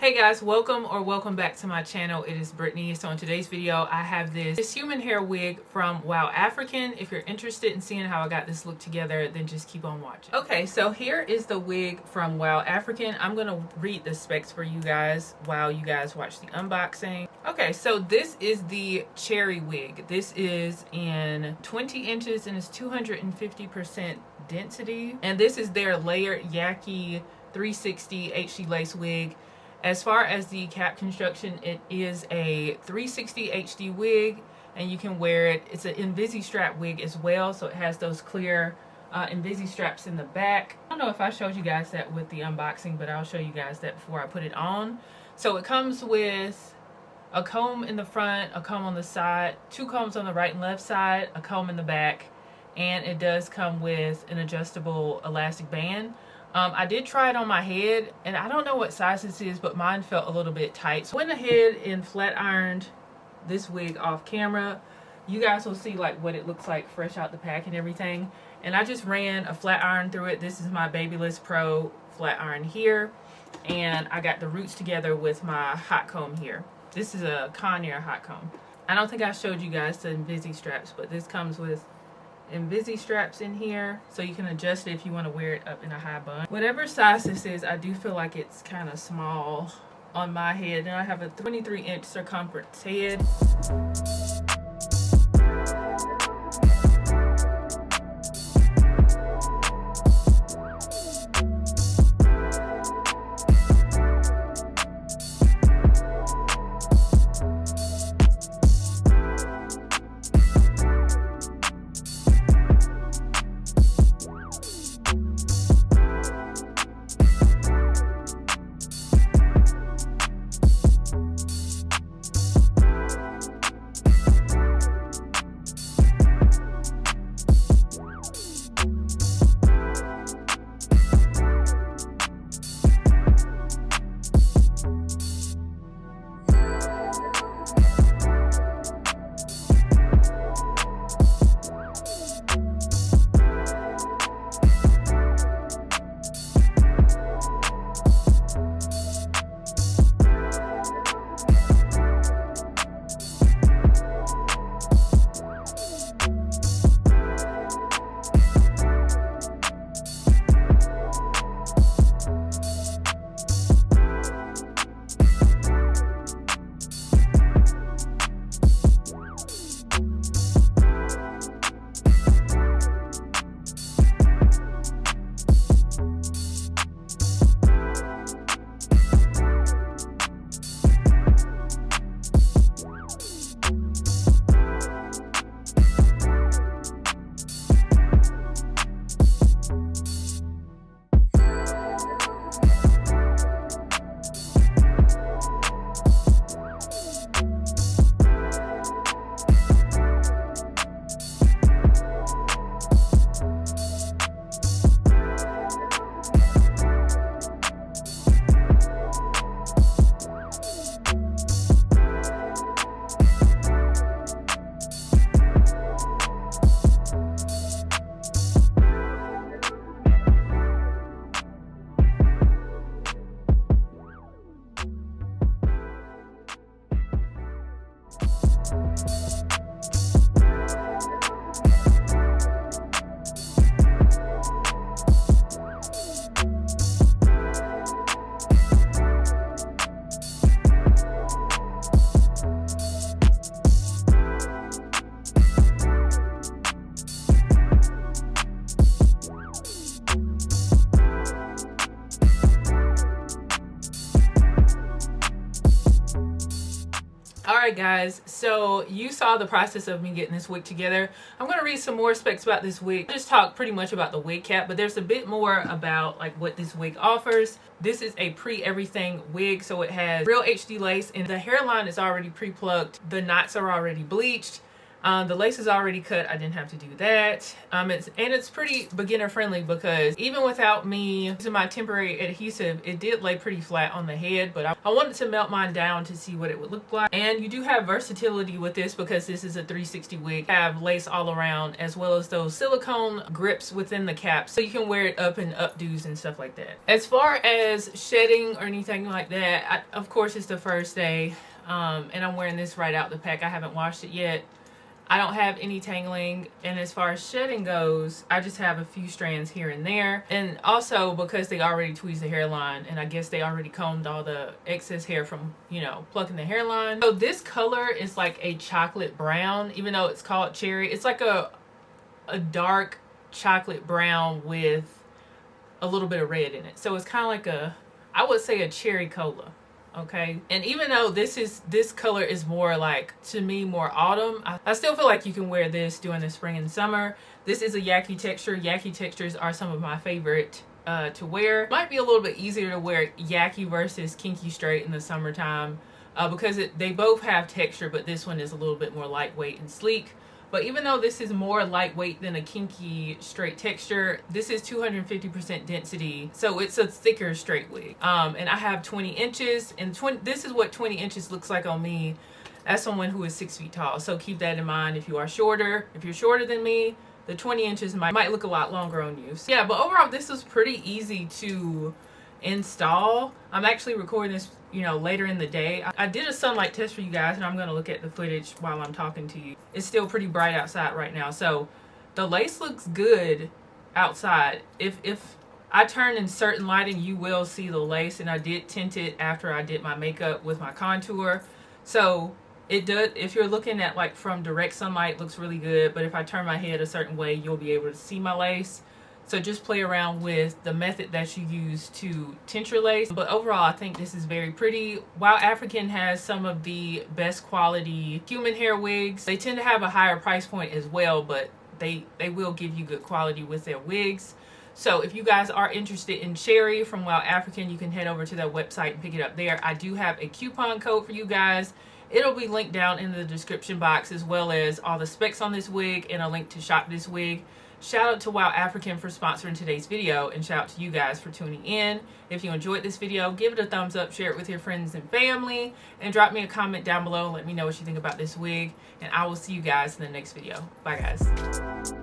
Hey guys, welcome back to my channel. It is Brittany. So in today's video I have this human hair wig from Wowafrican. If you're interested in seeing how I got this look together, then just keep on watching. Okay, so here is the wig from Wowafrican. I'm gonna read the specs for you guys while you guys watch the unboxing. Okay, so this is the cherry wig. This is in 20 inches and it's 250% density, and this is their layered Yaki 360 HD lace wig. As far as the cap construction, it is a 360 HD wig, and you can wear it. It's an Invisi-strap wig as well, so it has those clear Invisi-straps in the back. I don't know if I showed you guys that with the unboxing, but I'll show you guys that before I put it on. So it comes with a comb in the front, a comb on the side, two combs on the right and left side, a comb in the back, and it does come with an adjustable elastic band. I did try it on my head, and I don't know what size this is, but mine felt a little bit tight. So I went ahead and flat ironed this wig off camera. You guys will see like what it looks like fresh out the pack and everything. And I just ran a flat iron through it. This is my Babyliss Pro flat iron here. And I got the roots together with my hot comb here. This is a Conair hot comb. I don't think I showed you guys the Invisi-straps, but this comes with Invisi-straps in here, so you can adjust it if you want to wear it up in a high bun. Whatever size this is, I do feel like it's kind of small on my head, and I have a 23-inch circumference head. Alright guys, so you saw the process of me getting this wig together. I'm going to read some more specs about this wig. I just talked pretty much about the wig cap, but there's a bit more about like what this wig offers. This is a pre-everything wig, so it has real HD lace, and the hairline is already pre-plucked. The knots are already bleached. The lace is already cut. I didn't have to do that. It's pretty beginner friendly because even without me using my temporary adhesive, it did lay pretty flat on the head, but I wanted to melt mine down to see what it would look like. And you do have versatility with this because this is a 360 wig. You have lace all around as well as those silicone grips within the cap, so you can wear it up in updos and stuff like that. As far as shedding or anything like that, of course it's the first day, and I'm wearing this right out the pack. I haven't washed it yet. I don't have any tangling, and as far as shedding goes, I just have a few strands here and there. And also because they already tweezed the hairline, and I guess they already combed all the excess hair from, you know, plucking the hairline. So this color is like a chocolate brown, even though it's called cherry. It's like a dark chocolate brown with a little bit of red in it. So it's kind of like a, I would say a cherry cola. Okay, and even though this color is more like, to me, more autumn, I still feel like you can wear this during the spring and summer. This is a Yaki texture. Yaki textures are some of my favorite to wear. Might be a little bit easier to wear Yaki versus kinky straight in the summertime because they both have texture, but this one is a little bit more lightweight and sleek. But even though this is more lightweight than a kinky straight texture, this is 250% density, so it's a thicker straight wig. And I have 20 inches, and this is what 20 inches looks like on me as someone who is 6 feet tall. So keep that in mind if you are shorter. If you're shorter than me, the 20 inches might look a lot longer on you. So yeah, but overall, this was pretty easy to install. I'm actually recording this, you know, later in the day. I did a sunlight test for you guys, and I'm going to look at the footage while I'm talking to you. It's still pretty bright outside right now, so the lace looks good outside. If I turn in certain lighting, you will see the lace, and I did tint it after I did my makeup with my contour, so it does. If you're looking at like from direct sunlight, it looks really good, but if I turn my head a certain way, you'll be able to see my lace. So just play around with the method that you use to tint your lace. But overall, I think this is very pretty. Wowafrican has some of the best quality human hair wigs. They tend to have a higher price point as well, but they will give you good quality with their wigs. So if you guys are interested in Cherry from Wowafrican, you can head over to their website and pick it up there. I do have a coupon code for you guys. It'll be linked down in the description box, as well as all the specs on this wig and a link to shop this wig. Shout out to Wowafrican for sponsoring today's video, and shout out to you guys for tuning in. If you enjoyed this video, give it a thumbs up, share it with your friends and family, and drop me a comment down below and let me know what you think about this wig. And I will see you guys in the next video. Bye, guys.